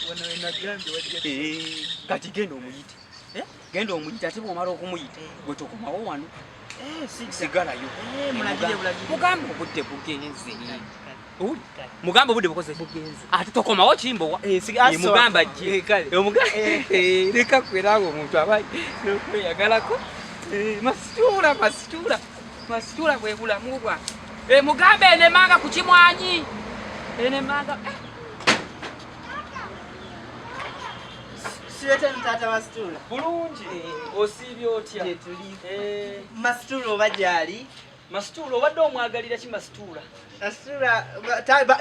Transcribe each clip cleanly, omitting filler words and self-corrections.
wana enagambi wajja kati genda omuyite genda omuyite ate bw'omala okumuyita gwe tokomawo wano sigalayo mugamba obudde bugenze mugamba obudde bukoze ate tokomawo Kimbowa mugamba ajje leka kwerawo omuntu abayi n'okweyagalako masitula bwe bulamu bwange mugambe enemanga ku kimwanyi enemanga Tata Masitula. Bulungi. Osibye otya? Masitula oba gyali? Masitula obadde omwagalira ki Masitula? Masitula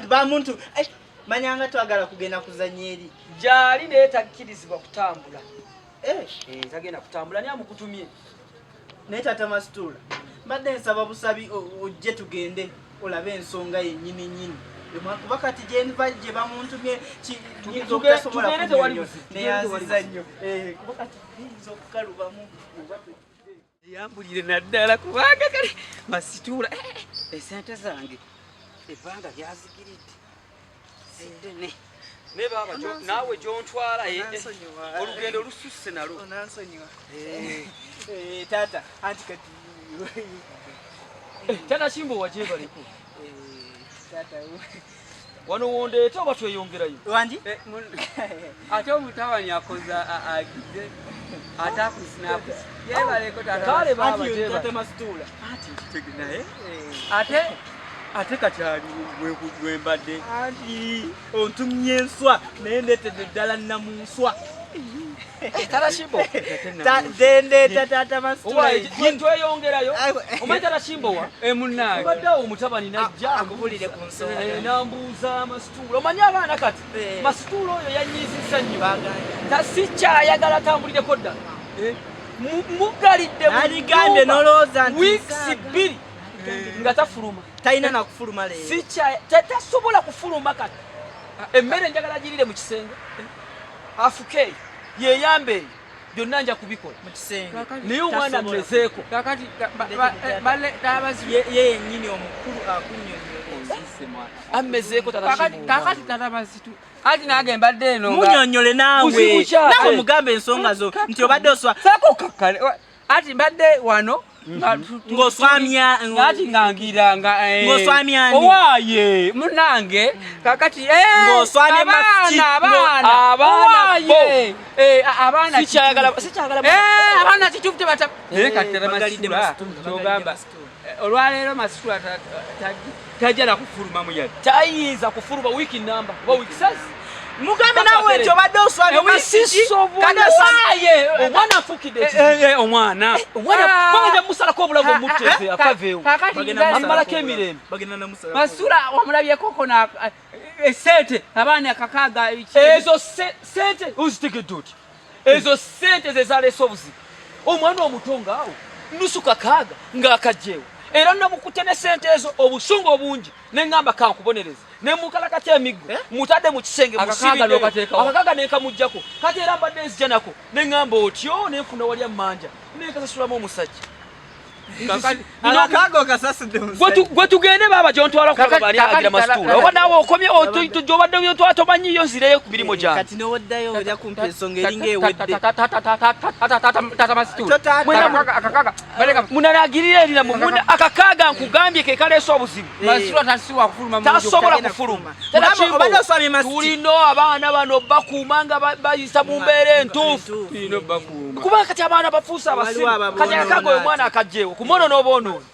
ba muntu manyanga twagala kugenda kuzannya eri. Gyali naye takkirizibwa kutambula. Tagenda kutambula ani amukutumye? Naye Tata Masitula mbadde nsaba busabi ojje tugende olabe ensonga yennyini nnyini. Wakati jenva je bamuntumye nyinzo kusobola neyanziza nnyo wakati nyinzo kukalubamu yambulire naddala kubanga kale Masitula esente zange ebanga byazigiridde sindene ne baba nawe gyontwala olugendo lususse nalo onansonyiwa tata anti kati tata Kimbowa gyebaleko tata wano wondeeta oba tweyongerayo wandi ate omutabani akoza agize atakusinapu yebaleko kale baba Tata Masitula ate kakyali wembadde anti ontumye enswa naye ndetedde ddala namunswa Tata Kimbowa dende Tata Masitula tweyongerayo omanyi Tata Kimbowa munnange obaddeawo omutabani najja akubulire ku nsonga nambuuza Masitula omanyi abaana kati Masitula oyo yanyiizisa nnyo tasikyayagala atambulireko ddala mugalidde aligambye nolowooza nti wiiki 2 nga tafuluma talina nakufuluma leero tasobola kufuluma kati emmere njagala girire mu kisenge afuke yeyambe byonna nja kubikola mu kisenge naye omwana mmezeeko kakati ye yennyini omukulu akunnyonnyola ammezeeko kakati Tata Masitula ati nange mbadde eno munnyonnyole naawe mugambe ensonga zo nti obadde oswa sakokakkale ati mbadde wano ng'oswamya ati ngangiranga ng'oswamya ani owaaye munnange kakati ng'oswamya abaana kitufute bata kati Tata Masitula kyogamba olwaleero Masitula tajja nakufulumamu yali tayinza kufuluma wiiki namba oba wiiki sazi mugambe nawe nti obadde oswamya omwana afukidde omwana banja musalako obulago omuteze akaveewo amalako emirembe Masitula wamulabyeko kono esente abaana akakaaga ezo sente ozitegedde oti ezo sente zezaleese obuzibu omwana omuto ngaawo nusu kakaaga ng'akajjeewo era namukutte ne sente ezo obusungu obungi neŋŋamba kankubonereze ne mukalakati emiggo mutadde mu kisenge akakaaga nenkamuggyako kati era mbadde nzija nako neŋŋamba otyo nenfuna wali ammanja nenkasasulamu omusajja gwe tugende baaba gyontwala kubabaani agira Masitula oba naawe okomye gyobadde yontwala tomanyiyo nzireyo ku mirimo gyange kati nowoddayo olya kumpa ensonga eringa ewedde Tata Masitula munanagirira erina mumuna akakaaga nkugambye ke kaleese obuzibu Masitula tasiwa tasobola kufuluma tulina abaana bano bakuuma nga bayisa mu mbeera entuufu kuba kati abaana bafuusa abasiru kati akakaaga oyo omwana akajjeewo kumono n'oboonooni